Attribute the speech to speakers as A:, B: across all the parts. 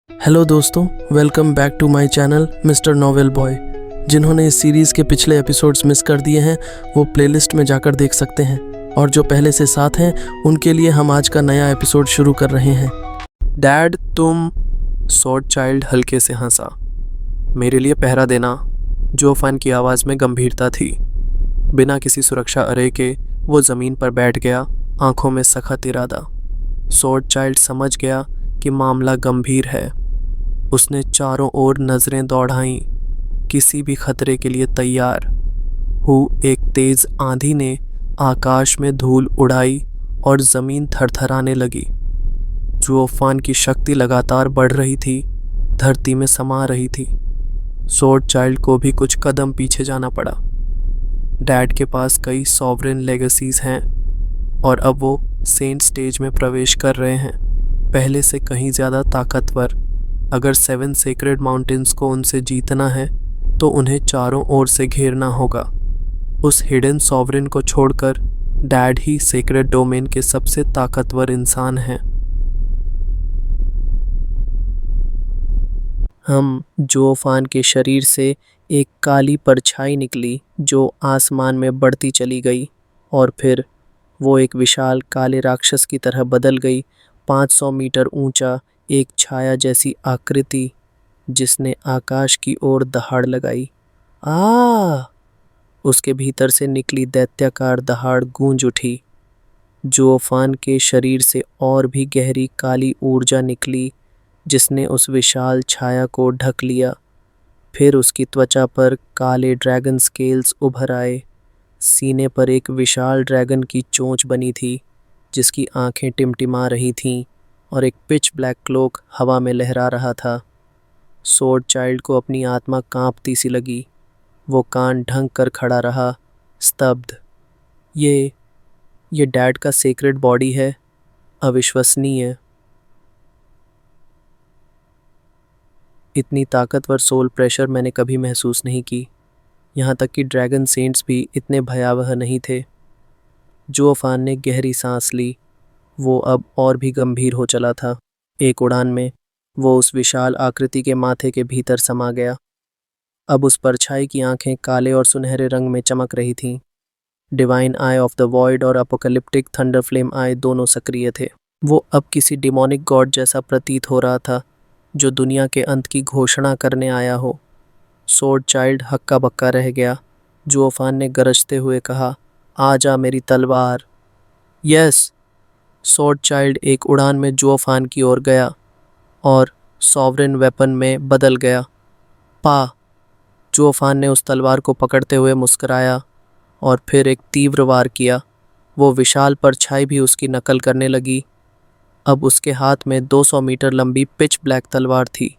A: Hello दोस्तों, welcome back to my channel Mister Novel Boy. जिन्होंने इस सीरीज़ के पिछले एपिसोड्स मिस कर दिए हैं वो प्लेलिस्ट में जाकर देख सकते हैं, और जो पहले से साथ हैं उनके लिए हम आज का नया एपिसोड शुरू कर रहे हैं। डैड तुम, सॉर्ड चाइल्ड हल्के से हंसा। मेरे लिए पहरा देना, जोफान की आवाज़ में गंभीरता थी। बिना किसी सुरक्षा अरे के वो ज़मीन पर बैठ गया, आंखों में सख्त इरादा। सॉर्ड चाइल्ड समझ गया कि मामला गंभीर है। उसने चारों ओर नज़रें दौड़ाईं, किसी भी खतरे के लिए तैयार। एक तेज़ आंधी ने आकाश में धूल उड़ाई और ज़मीन थरथराने लगी। तूफान की शक्ति लगातार बढ़ रही थी, धरती में समा रही थी। सॉर्ड चाइल्ड को भी कुछ कदम पीछे जाना पड़ा। डैड के पास कई सॉवरेन लेगेसीज हैं और अब वो सेंट स्टेज में प्रवेश कर रहे हैं, पहले से कहीं ज़्यादा ताकतवर। अगर 7 सेक्रेड माउंटेन्स को उनसे जीतना है तो उन्हें चारों ओर से घेरना होगा। उस हिडन सॉवरेन को छोड़कर डैड ही सेक्रेड डोमेन के सबसे ताकतवर इंसान हैं। जोफान के शरीर से एक काली परछाई निकली जो आसमान में बढ़ती चली गई, और फिर वो एक विशाल काले राक्षस की तरह बदल गई। 500 मीटर ऊंचा एक छाया जैसी आकृति जिसने आकाश की ओर दहाड़ लगाई। उसके भीतर से निकली दैत्याकार दहाड़ गूंज उठी। जोफान के शरीर से और भी गहरी काली ऊर्जा निकली जिसने उस विशाल छाया को ढक लिया। फिर उसकी त्वचा पर काले ड्रैगन स्केल्स उभर आए। सीने पर एक विशाल ड्रैगन की चोंच बनी थी जिसकी आंखें टिमटिमा रही थीं, और एक पिच ब्लैक क्लोक हवा में लहरा रहा था। सॉर्ड चाइल्ड को अपनी आत्मा कांपती सी लगी। वो कान ढंक कर खड़ा रहा, स्तब्ध। ये डैड का सेक्रेड बॉडी है, अविश्वसनीय। इतनी ताकतवर सोल प्रेशर मैंने कभी महसूस नहीं की। यहाँ तक कि ड्रैगन सेंट्स भी इतने भयावह नहीं थे। जोफान ने गहरी सांस ली। वो अब और भी गंभीर हो चला था। एक उड़ान में वो उस विशाल आकृति के माथे के भीतर समा गया। अब उस परछाई की आंखें काले और सुनहरे रंग में चमक रही थीं। Divine I of the void और अपोकलिप्टिक थंडर फ्लेम आई दोनों सक्रिय थे। वो अब किसी डिमोनिक गॉड जैसा प्रतीत हो रहा था जो दुनिया के अंत की घोषणा करने आया हो। सॉर्ड चाइल्ड हक्का बक्का रह गया। जोफान ने गरजते हुए कहा, आजा मेरी तलवार। यस। सॉर्ड चाइल्ड एक उड़ान में जोफान की ओर गया और सॉवरेन वेपन में बदल गया। पा। जोफान ने उस तलवार को पकड़ते हुए मुस्कुराया और फिर एक तीव्र वार किया। वो विशाल परछाई भी उसकी नकल करने लगी। अब उसके हाथ में 200 मीटर लंबी पिच ब्लैक तलवार थी,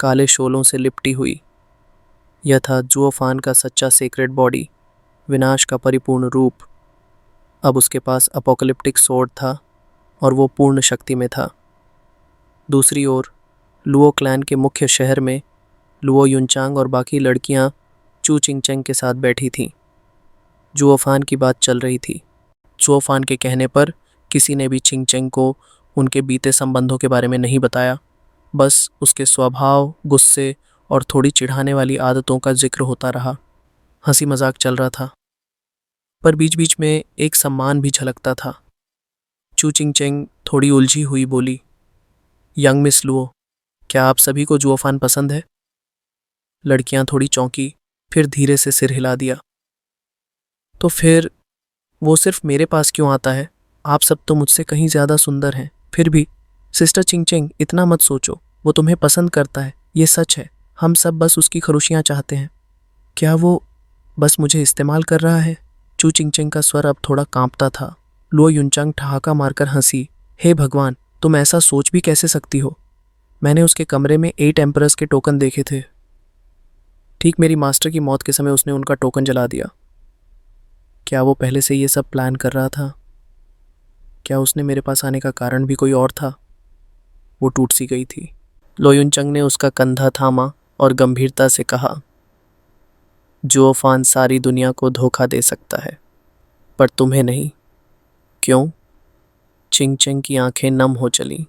A: काले शोलों से लिपटी हुई। यह था जोफान का सच्चा सेक्रेड बॉडी, विनाश का परिपूर्ण रूप। अब उसके पास अपोकलिप्टिक सोर्ड था और वो पूर्ण शक्ति में था। दूसरी ओर लुओ क्लैन के मुख्य शहर में लुओ युनचांग और बाकी लड़कियां चू चिंगचेंग के साथ बैठी थीं। जोफान की बात चल रही थी। जोफान के कहने पर किसी ने भी चिंगचेंग को उनके बीते संबंधों के बारे में नहीं बताया। बस उसके स्वभाव, गुस्से और थोड़ी चिढ़ाने वाली आदतों का जिक्र होता रहा। हंसी मजाक चल रहा था, पर बीच बीच में एक सम्मान भी झलकता था। चू चिंगचेंग थोड़ी उलझी हुई बोली, यंग मिस लुओ, क्या आप सभी को जोफान पसंद है? लड़कियां थोड़ी चौंकी, फिर धीरे से सिर हिला दिया। तो फिर वो सिर्फ मेरे पास क्यों आता है? आप सब तो मुझसे कहीं ज़्यादा सुंदर हैं। फिर भी सिस्टर चिंगचेंग, इतना मत सोचो। वो तुम्हें पसंद करता है, ये सच है। हम सब बस उसकी खुशियाँ चाहते हैं। क्या वो बस मुझे इस्तेमाल कर रहा है? चू चिंगचेंग का स्वर अब थोड़ा कांपता था। लुओ युनचांग ठहाका मारकर हंसी। हे भगवान, तुम ऐसा सोच भी कैसे सकती हो? मैंने उसके कमरे में 8 एम्परर्स के टोकन देखे थे। ठीक मेरी मास्टर की मौत के समय उसने उनका टोकन जला दिया। क्या वो पहले से ये सब प्लान कर रहा था? क्या उसने मेरे पास आने का कारण भी कोई और था? वो टूट सी गई थी। लो युनचंग ने उसका कंधा थामा और गंभीरता से कहा, जोफान सारी दुनिया को धोखा दे सकता है, पर तुम्हें नहीं। क्यों? चिंगचेंग की आंखें नम हो चलीं।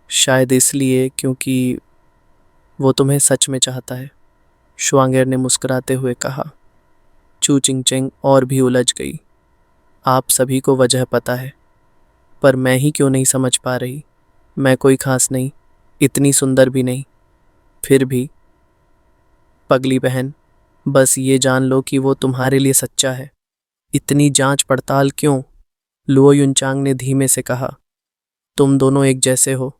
A: शायद इसलिए क्योंकि वो तुम्हें सच में चाहता है, शुआंगर ने मुस्कुराते हुए कहा। चू चिंगचेंग और भी उलझ गई। आप सभी को वजह पता है, पर मैं ही क्यों नहीं समझ पा रही। मैं कोई खास नहीं, इतनी सुंदर भी नहीं। फिर भी पगली बहन, बस ये जान लो कि वो तुम्हारे लिए सच्चा है। इतनी जांच पड़ताल क्यों? लुओ युनचांग ने धीमे से कहा। तुम दोनों एक जैसे हो,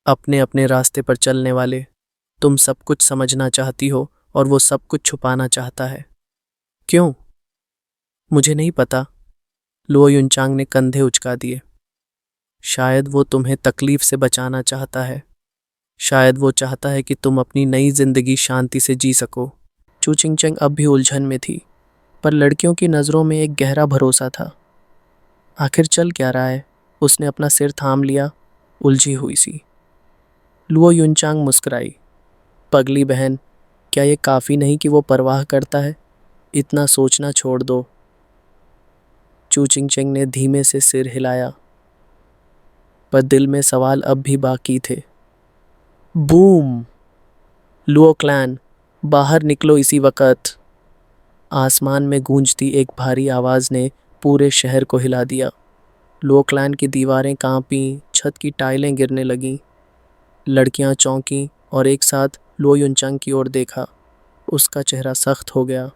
A: अपने अपने रास्ते पर चलने वाले। तुम सब कुछ समझना चाहती हो और वो सब कुछ छुपाना चाहता है। क्यों? मुझे नहीं पता। लुओ युनचांग ने कंधे उचका दिए। शायद वो तुम्हें तकलीफ से बचाना चाहता है। शायद वो चाहता है कि तुम अपनी नई जिंदगी शांति से जी सको। चू चिंगचेंग अब भी उलझन में थी, पर लड़कियों की नज़रों में एक गहरा भरोसा था। आखिर चल क्या रहा है? उसने अपना सिर थाम लिया, उलझी हुई सी। लुओ युनचांग मुस्कुराई। पगली बहन, क्या ये काफ़ी नहीं कि वो परवाह करता है? इतना सोचना छोड़ दो। चू चिंगचेंग ने धीमे से सिर हिलाया, पर दिल में सवाल अब भी बाकी थे। बूम! लुओ क्लैन, बाहर निकलो इसी वक्त। आसमान में गूंजती एक भारी आवाज़ ने पूरे शहर को हिला दिया। लुओ क्लैन की दीवारें कांपीं, छत की टाइलें गिरने लगीं। लड़कियां चौंकीं और एक साथ लुओ युनचांग की ओर देखा। उसका चेहरा सख्त हो गया।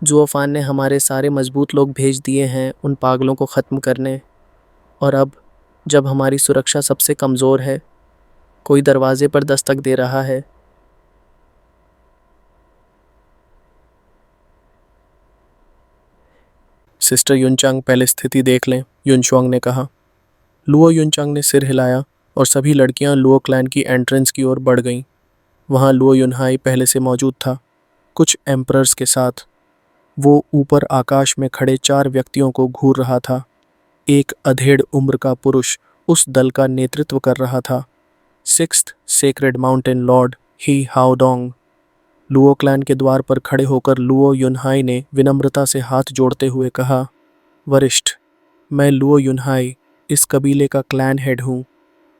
A: जुओफान ने हमारे सारे मजबूत लोग भेज दिए हैं उन पागलों को ख़त्म करने, और अब जब हमारी सुरक्षा सबसे कमज़ोर है, कोई दरवाजे पर दस्तक दे रहा है। सिस्टर युनचांग, पहले स्थिति देख लें, युनशुआंग ने कहा। लुओ युनचांग ने सिर हिलाया और सभी लड़कियां लुओ क्लैन की एंट्रेंस की ओर बढ़ गईं। वहां लुओ युनहाई पहले से मौजूद था, कुछ एम्परर्स के साथ। वो ऊपर आकाश में खड़े 4 व्यक्तियों को घूर रहा था। एक अधेड़ उम्र का पुरुष उस दल का नेतृत्व कर रहा था। 6th सेक्रेड माउंटेन लॉर्ड ही हाओडोंग। लुओ क्लैन के द्वार पर खड़े होकर लुओ युनहाई ने विनम्रता से हाथ जोड़ते हुए कहा, वरिष्ठ, मैं लुओ युनहाई, इस कबीले का क्लैन हेड हूँ।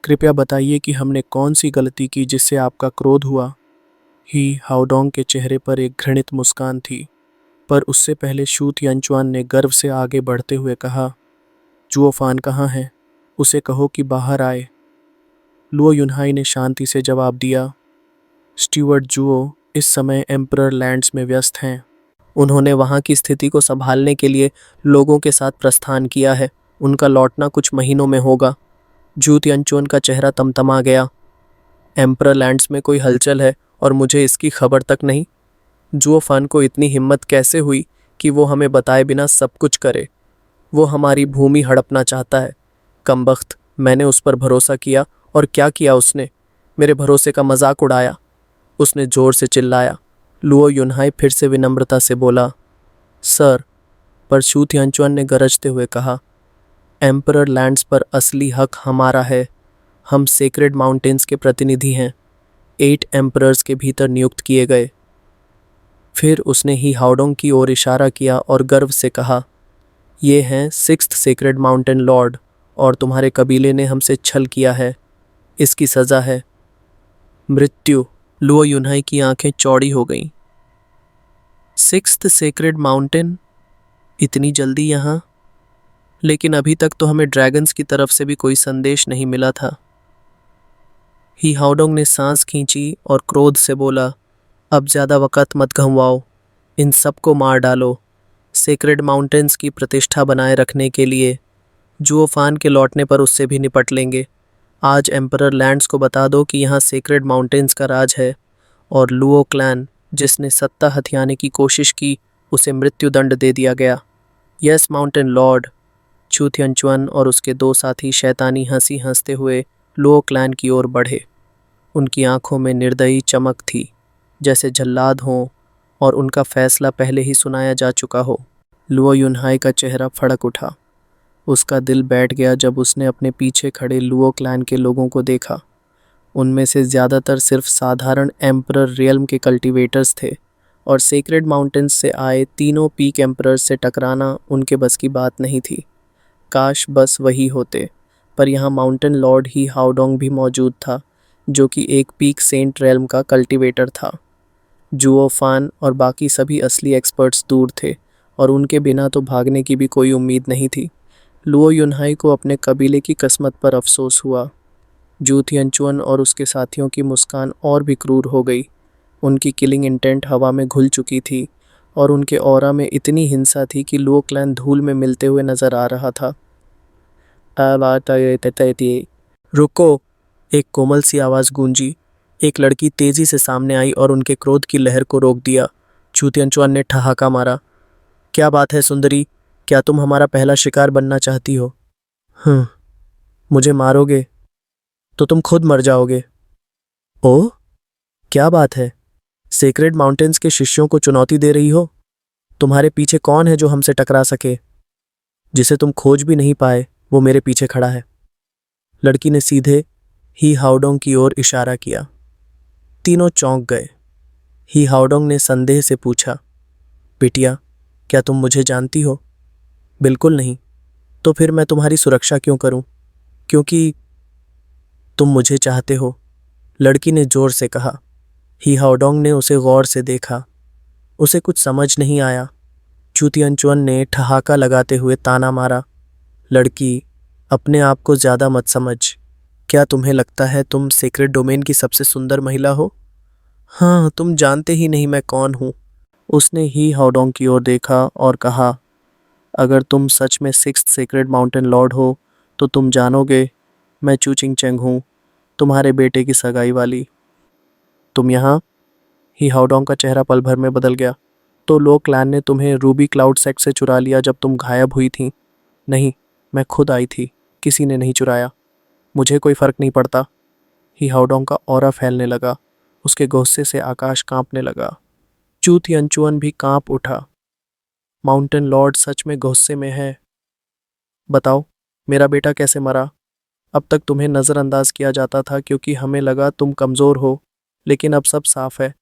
A: कृपया बताइए कि हमने कौन सी गलती की जिससे आपका क्रोध हुआ। ही हाओडोंग के चेहरे पर एक घृणित मुस्कान थी, पर उससे पहले शू तियानचुआन ने गर्व से आगे बढ़ते हुए कहा, जुओफान कहाँ है? उसे कहो कि बाहर आए। लुओ युनहाई ने शांति से जवाब दिया, स्टीवर्ड जुओ इस समय एम्परर लैंड्स में व्यस्त हैं। उन्होंने वहाँ की स्थिति को संभालने के लिए लोगों के साथ प्रस्थान किया है। उनका लौटना कुछ महीनों में होगा। जू तियानचुआन का चेहरा तमतमा गया। एम्परर लैंड्स में कोई हलचल है और मुझे इसकी खबर तक नहीं। जुओफान को इतनी हिम्मत कैसे हुई कि वो हमें बताए बिना सब कुछ करे? वो हमारी भूमि हड़पना चाहता है। कमबख्त, मैंने उस पर भरोसा किया और क्या किया उसने? मेरे भरोसे का मजाक उड़ाया। उसने जोर से चिल्लाया। लुओ युनहाई फिर से विनम्रता से बोला, सर, पर शू तियानचुआन ने गरजते हुए कहा, एम्परर लैंड्स पर असली हक हमारा है। हम सेक्रेड माउंटेन्स के प्रतिनिधि हैं, 8 एम्परर्स के भीतर नियुक्त किए गए। फिर उसने ही हाओडोंग की ओर इशारा किया और गर्व से कहा, ये हैं 6th सेक्रेड माउंटेन लॉर्ड, और तुम्हारे कबीले ने हमसे छल किया है। इसकी सज़ा है मृत्यु। लुओ युनहाई की आंखें चौड़ी हो गईं। 6th sacred mountain? इतनी जल्दी यहाँ? लेकिन अभी तक तो हमें ड्रैगन्स की तरफ से भी कोई संदेश नहीं मिला था। ही हाओडोंग ने सांस खींची और क्रोध से बोला, अब ज़्यादा वक़्त मत गंवाओ, इन सबको मार डालो। सेक्रेड माउंटेन्स की प्रतिष्ठा बनाए रखने के लिए जुओफान के लौटने पर उससे भी निपट लेंगे। आज एम्परर लैंड्स को बता दो कि यहाँ सेक्रेड माउंटेन्स का राज है, और लुओ क्लैन जिसने सत्ता हथियाने की कोशिश की, उसे मृत्युदंड दे दिया गया। Yes mountain Lord. चू तियानचुआन और उसके 2 साथी शैतानी हंसी हंसते हुए लुओ क्लैन की ओर बढ़े। उनकी आंखों में निर्दयी चमक थी, जैसे जल्लाद हों और उनका फैसला पहले ही सुनाया जा चुका हो। लुओ युनहाई का चेहरा फड़क उठा। उसका दिल बैठ गया जब उसने अपने पीछे खड़े लुओ क्लैन के लोगों को देखा। उनमें से ज़्यादातर सिर्फ साधारण एम्परर रियल्म के कल्टीवेटर्स थे, और सेक्रेड माउंटेन्स से आए तीनों पीक एम्परर्स से टकराना उनके बस की बात नहीं थी। काश बस वही होते, पर यहाँ माउंटेन लॉर्ड ही हाओडोंग भी मौजूद था, जो कि एक पीक सेंट रेल्म का कल्टीवेटर था। जुओ फान और बाकी सभी असली एक्सपर्ट्स दूर थे और उनके बिना तो भागने की भी कोई उम्मीद नहीं थी। लुओ युनहाई को अपने कबीले की किस्मत पर अफसोस हुआ। जू थियनचुअन और उसके साथियों की मुस्कान और भी क्रूर हो गई। उनकी किलिंग इंटेंट हवा में घुल चुकी थी और उनके ऑरा में इतनी हिंसा थी कि लुओ क्लैन धूल में मिलते हुए नजर आ रहा था। रुको! एक कोमल सी आवाज़ गूंजी। एक लड़की तेजी से सामने आई और उनके क्रोध की लहर को रोक दिया। चू तियनचुआन ने ठहाका मारा। क्या बात है सुंदरी, क्या तुम हमारा पहला शिकार बनना चाहती हो? मुझे मारोगे तो तुम खुद मर जाओगे। ओह, क्या बात है? सेक्रेड माउंटेन्स के शिष्यों को चुनौती दे रही हो? तुम्हारे पीछे कौन है जो हमसे टकरा सके? जिसे तुम खोज भी नहीं पाए वो मेरे पीछे खड़ा है। लड़की ने सीधे ही हाओडोंग की ओर इशारा किया। तीनों चौंक गए। ही हाओडोंग ने संदेह से पूछा, बिटिया, क्या तुम मुझे जानती हो? बिल्कुल नहीं। तो फिर मैं तुम्हारी सुरक्षा क्यों करूं? क्योंकि तुम मुझे चाहते हो, लड़की ने जोर से कहा। ही हाओडोंग ने उसे गौर से देखा। उसे कुछ समझ नहीं आया। चू तियनचुअन ने ठहाका लगाते हुए ताना मारा, लड़की, अपने आप को ज्यादा मत समझ। क्या तुम्हें लगता है तुम सेक्रेड डोमेन की सबसे सुंदर महिला हो? हाँ, तुम जानते ही नहीं मैं कौन हूँ। उसने ही हाओडोंग की ओर देखा और कहा, अगर तुम सच में सिक्स्थ सेक्रेड माउंटेन लॉर्ड हो तो तुम जानोगे मैं चू चिंगचेंग हूँ, तुम्हारे बेटे की सगाई वाली। तुम यहाँ? ही हाओडोंग का चेहरा पल भर में बदल गया। तो लो क्लैन ने तुम्हें रूबी क्लाउड सेक्ट से चुरा लिया जब तुम गायब हुई थी? नहीं, मैं खुद आई थी, किसी ने नहीं चुराया। मुझे कोई फर्क नहीं पड़ता। ही हाओडोंग का ऑरा फैलने लगा। उसके गुस्से से आकाश कांपने लगा। चू तियनचुअन भी कांप उठा। माउंटेन लॉर्ड सच में गुस्से में है। बताओ, मेरा बेटा कैसे मरा? अब तक तुम्हें नज़रअंदाज किया जाता था क्योंकि हमें लगा तुम कमज़ोर हो, लेकिन अब सब साफ है।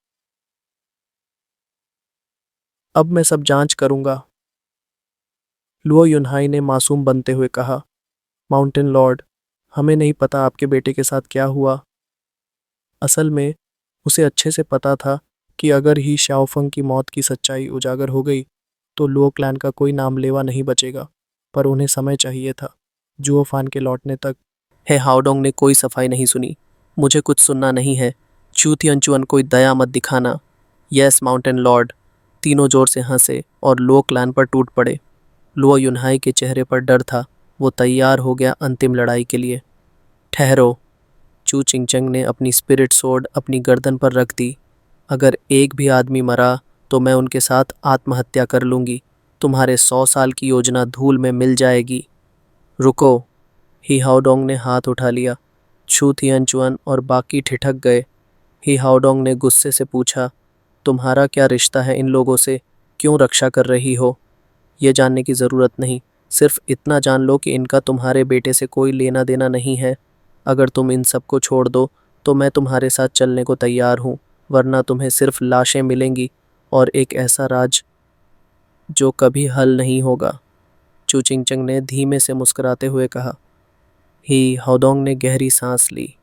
A: अब मैं सब जांच करूंगा। लुओ युनहाई ने मासूम बनते हुए कहा, माउंटेन लॉर्ड, हमें नहीं पता आपके बेटे के साथ क्या हुआ। असल में उसे अच्छे से पता था कि अगर ही शाओफंग की मौत की सच्चाई उजागर हो गई तो लुओ क्लैन का कोई नाम लेवा नहीं बचेगा, पर उन्हें समय चाहिए था, जुओ फान के लौटने तक। है हाओडोंग ने कोई सफाई नहीं सुनी। मुझे कुछ सुनना नहीं है। चू तियनचुअन, कोई दया मत दिखाना। Yes mountain Lord. तीनों जोर से हंसे और लुओ क्लैन पर टूट पड़े। लुओ युनहाई के चेहरे पर डर था। वो तैयार हो गया अंतिम लड़ाई के लिए। ठहरो! चू चिंगचेंग ने अपनी स्पिरिट सोर्ड अपनी गर्दन पर रख दी। अगर एक भी आदमी मरा तो मैं उनके साथ आत्महत्या कर लूंगी। तुम्हारे 100 साल की योजना धूल में मिल जाएगी। रुको! ही हाओडोंग ने हाथ उठा लिया। छू तियनचुअन और बाकी ठिठक गए। ही हाओडोंग ने गुस्से से पूछा, तुम्हारा क्या रिश्ता है इन लोगों से? क्यों रक्षा कर रही हो? ये जानने की ज़रूरत नहीं, सिर्फ इतना जान लो कि इनका तुम्हारे बेटे से कोई लेना देना नहीं है। अगर तुम इन सबको छोड़ दो तो मैं तुम्हारे साथ चलने को तैयार हूँ, वरना तुम्हें सिर्फ लाशें मिलेंगी और एक ऐसा राज जो कभी हल नहीं होगा। चू चिंगचंग ने धीमे से मुस्कुराते हुए कहा। ही हाओडोंग ने गहरी सांस ली।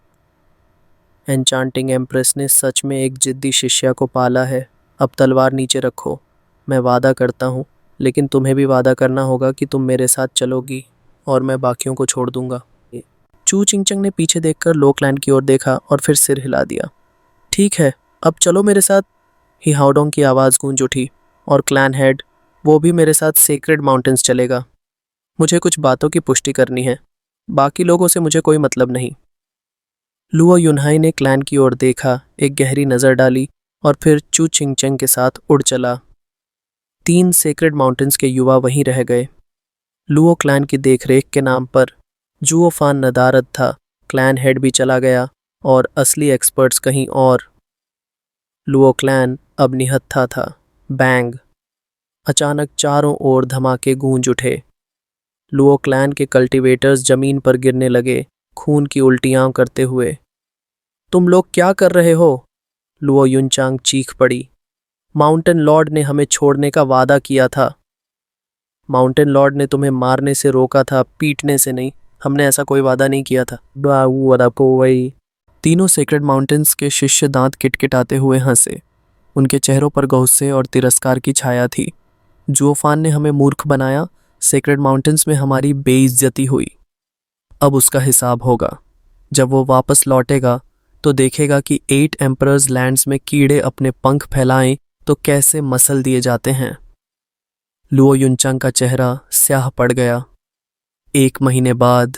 A: एन्चांटिंग एम्प्रेस ने सच में एक जिद्दी शिष्या को पाला है। अब तलवार नीचे रखो। मैं वादा करता हूँ, लेकिन तुम्हें भी वादा करना होगा कि तुम मेरे साथ चलोगी और मैं बाकियों को छोड़ दूंगा। चू चिंगचंग ने पीछे देखकर लो क्लैन की ओर देखा और फिर सिर हिला दिया। ठीक है, अब चलो मेरे साथ। ही हाओडोंग की आवाज़ गूंज उठी। और क्लैन हेड, वो भी मेरे साथ सेक्रेड माउंटेन्स चलेगा। मुझे कुछ बातों की पुष्टि करनी है। बाकी लोगों से मुझे कोई मतलब नहीं। लुओ युनहाई ने क्लैन की ओर देखा, एक गहरी नज़र डाली और फिर चू चिंगचेंग के साथ उड़ चला। 3 सेक्रेड माउंटेन्स के युवा वहीं रह गए, लुओ क्लैन की देखरेख के नाम पर। जुओ फान नदारद था, क्लैन हेड भी चला गया और असली एक्सपर्ट्स कहीं और। लुओ क्लैन अब निहत्था था। बैंग! अचानक चारों ओर धमाके गूंज उठे। लुओ क्लैन के कल्टीवेटर्स जमीन पर गिरने लगे, खून की उल्टियां करते हुए। तुम लोग क्या कर रहे हो? लुओ युनचांग चीख पड़ी। माउंटेन लॉर्ड ने हमें छोड़ने का वादा किया था। माउंटेन लॉर्ड ने तुम्हें मारने से रोका था, पीटने से नहीं। हमने ऐसा कोई वादा नहीं किया था। वही। तीनों सेक्रेड माउंटेन्स के शिष्य दांत किटकिटाते हुए हंसे। उनके चेहरों पर गुस्से और तिरस्कार की छाया थी। जुओफान ने हमें मूर्ख बनाया, सेक्रेड माउंटेन्स में हमारी बेइज्जती हुई। अब उसका हिसाब होगा। जब वो वापस लौटेगा तो देखेगा कि 8 एम्परर्स लैंड्स में कीड़े अपने पंख फैलाएं तो कैसे मसल दिए जाते हैं। लुओ युनचांग का चेहरा स्याह पड़ गया। 1 महीने बाद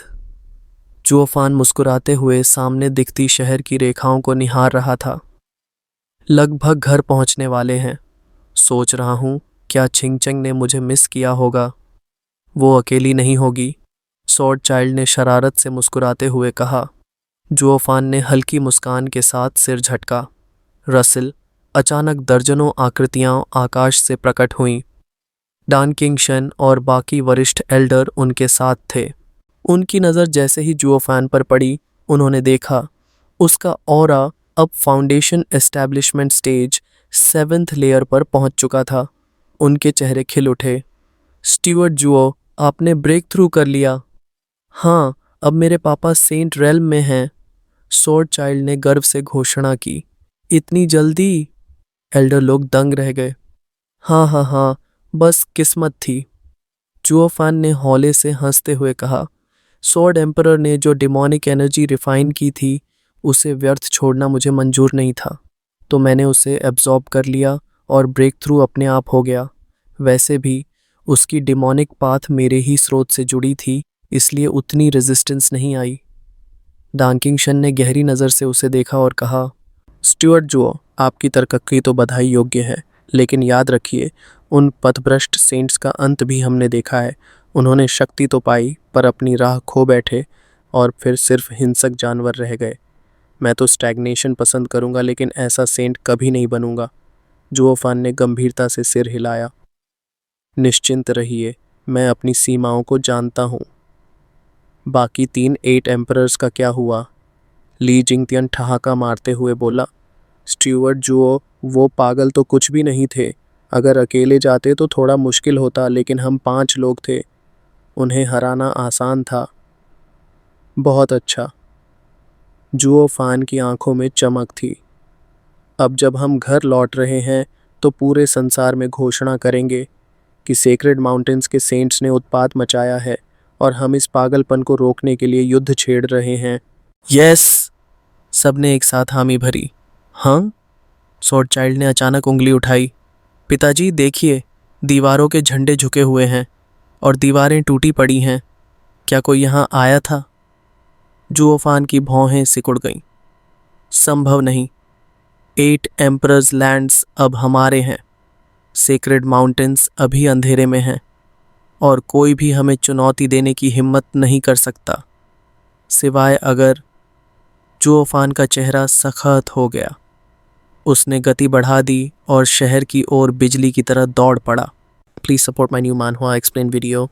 A: जुओफान मुस्कुराते हुए सामने दिखती शहर की रेखाओं को निहार रहा था। लगभग घर पहुंचने वाले हैं। सोच रहा हूं क्या छिंगचंग ने मुझे मिस किया होगा। वो अकेली नहीं होगी, स्वॉर्ड चाइल्ड ने शरारत से मुस्कुराते हुए कहा। जुओफान ने हल्की मुस्कान के साथ सिर झटका। रसिल, अचानक दर्जनों आकृतियां आकाश से प्रकट हुईं। डान किंगशन और बाकी वरिष्ठ एल्डर उनके साथ थे। उनकी नज़र जैसे ही जुओफान पर पड़ी, उन्होंने देखा उसका ऑरा अब foundation establishment stage 7th layer पर पहुंच चुका था। उनके चेहरे खिल उठे। स्टीवर्ट जुओ, आपने ब्रेक थ्रू कर लिया। हाँ, अब मेरे पापा सेंट रेल्म में हैं, स्वॉर्ड चाइल्ड ने गर्व से घोषणा की। इतनी जल्दी? एल्डर लोग दंग रह गए। हाँ हाँ हाँ, बस किस्मत थी, जुओफान ने हौले से हंसते हुए कहा। स्वॉर्ड एम्परर ने जो डिमोनिक एनर्जी रिफाइन की थी, उसे व्यर्थ छोड़ना मुझे मंजूर नहीं था, तो मैंने उसे एब्जॉर्ब कर लिया और ब्रेक थ्रू अपने आप हो गया। वैसे भी उसकी डिमोनिक पाथ मेरे ही स्रोत से जुड़ी थी, इसलिए उतनी रेजिस्टेंस नहीं आई। डांकिंगशन ने गहरी नज़र से उसे देखा और कहा, स्टीवर्ट जुओ, आपकी तरक्की तो बधाई योग्य है, लेकिन याद रखिए उन पथभ्रष्ट सेंट्स का अंत भी हमने देखा है। उन्होंने शक्ति तो पाई पर अपनी राह खो बैठे और फिर सिर्फ हिंसक जानवर रह गए। मैं तो स्टैग्नेशन पसंद करूंगा, लेकिन ऐसा सेंट कभी नहीं बनूंगा। जुओफान ने गंभीरता से सिर हिलाया। निश्चिंत रहिए, मैं अपनी सीमाओं को जानता हूँ। बाकी 3 8 एम्परर्स का क्या हुआ? ली जिंगतियन ठहाका मारते हुए बोला। स्टीवर्ट जुओ, वो पागल तो कुछ भी नहीं थे। अगर अकेले जाते तो थोड़ा मुश्किल होता, लेकिन हम 5 लोग थे। उन्हें हराना आसान था। बहुत अच्छा। जुओफान की आंखों में चमक थी। अब जब हम घर लौट रहे हैं तो पूरे संसार में घोषणा करेंगे कि सेक्रेड माउंटेन्स के सेंट्स ने उत्पात मचाया है और हम इस पागलपन को रोकने के लिए युद्ध छेड़ रहे हैं। यस, सबने एक साथ हामी भरी। हाँ? स्वॉर्ड चाइल्ड ने अचानक उंगली उठाई। पिताजी देखिए, दीवारों के झंडे झुके हुए हैं और दीवारें टूटी पड़ी हैं। क्या कोई यहाँ आया था? जुओफान की भौहें सिकुड़ गईं। संभव नहीं। 8 एम्परर्स लैंड्स अब हमारे हैं। सेक्रेड माउंटेन्स अभी अंधेरे में हैं और कोई भी हमें चुनौती देने की हिम्मत नहीं कर सकता, सिवाय अगर। जुओफान का चेहरा सख्त हो गया। उसने गति बढ़ा दी और शहर की ओर बिजली की तरह दौड़ पड़ा। Please support my new manhua explain video.